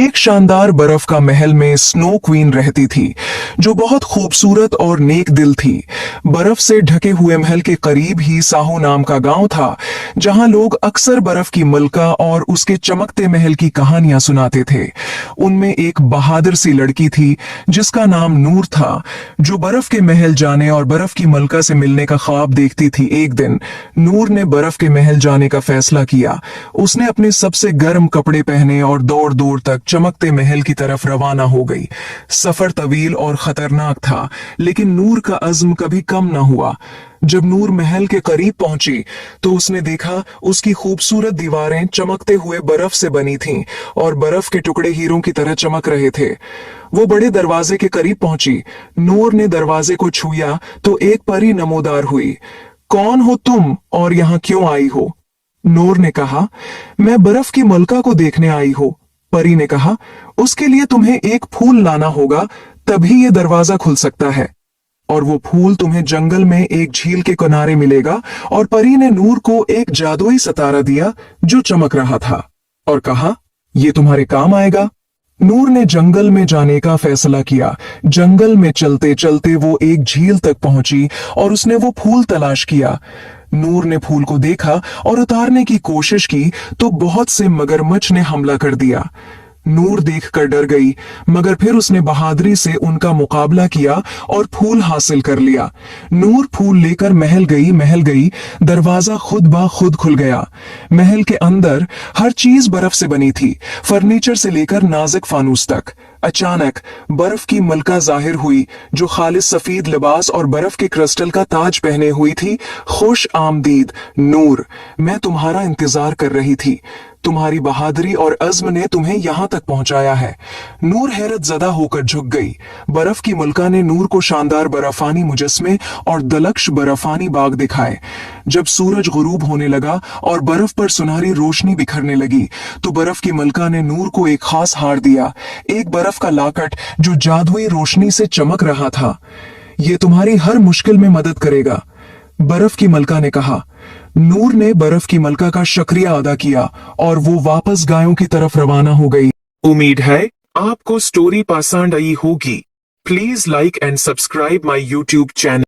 एक शानदार बर्फ का महल में स्नो क्वीन रहती थी, जो बहुत खूबसूरत और नेक दिल थी। बर्फ से ढके हुए महल के करीब ही साहो नाम का गांव था, जहां लोग अक्सर बर्फ की मलका और उसके चमकते महल की कहानियां सुनाते थे। उनमें एक बहादुर सी लड़की थी, जिसका नाम नूर था, जो बर्फ के महल जाने और बर्फ की मलका से मिलने का ख्वाब देखती थी। एक दिन नूर ने बर्फ के महल जाने का फैसला किया। उसने अपने सबसे गर्म कपड़े पहने और दौड़ दौड़ तक चमकते महल की तरफ रवाना हो गई। सफर तवील और खतरनाक था, लेकिन नूर का अज़्म कभी कम न हुआ। जब नूर महल के करीब पहुंची तो उसने देखा उसकी खूबसूरत दीवारें चमकते हुए बर्फ से बनी थीं और बर्फ के टुकड़े हीरों की तरह चमक रहे थे। वो बड़े दरवाजे के करीब पहुंची। नूर ने दरवाजे को छुआ तो एक परी नमोदार हुई। कौन हो तुम और यहाँ क्यों आई हो? नूर ने कहा, मैं बर्फ की मलका को देखने आई हूं। परी ने कहा, उसके लिए तुम्हें एक फूल लाना होगा, तभी ये दरवाजा खुल सकता है। और वो फूल तुम्हें जंगल में एक झील के किनारे मिलेगा। और परी ने नूर को एक जादुई सितारा दिया जो चमक रहा था और कहा, ये तुम्हारे काम आएगा। नूर ने जंगल में जाने का फैसला किया। जंगल में चलते चलते वो एक झील तक पहुंची और उसने वो फूल तलाश किया। नूर ने फूल को देखा और उतारने की कोशिश की तो बहुत से मगरमच्छ ने हमला कर दिया। नूर देखकर डर गई, मगर फिर उसने बहादुरी से उनका मुकाबला किया और फूल हासिल कर लिया। नूर फूल लेकर महल गई, दरवाजा खुद ब खुद खुल गया। महल के अंदर हर चीज बर्फ से बनी थी, फर्नीचर से लेकर नाजुक फानूस तक। अचानक बर्फ की मलका जाहिर हुई, जो खालिस सफेद लिबास और बर्फ के क्रिस्टल का ताज पहने हुई थी। खुश आमदीद नूर, मैं तुम्हारा इंतजार कर रही थी। तुम्हारी बहादुरी और अज़्म ने तुम्हें यहां तक पहुंचाया है। नूर हैरत ज़दा होकर झुक गई। बर्फ की मलका ने नूर को शानदार बर्फानी मुजस्मे और दलक्ष बर्फानी बाग दिखाए। जब सूरज गुरूब होने लगा और बर्फ पर सुनहरी रोशनी बिखरने लगी, तो बर्फ की मलका ने नूर को एक खास हार दिया, एक बर्फ का लाकट जो जादुई रोशनी से चमक रहा था। यह तुम्हारी हर मुश्किल में मदद करेगा, बर्फ की मलका ने कहा। नूर ने बर्फ की मलका का शुक्रिया अदा किया और वो वापस गायों की तरफ रवाना हो गई। उम्मीद है आपको स्टोरी पसंद आई होगी। Please like and subscribe my YouTube channel.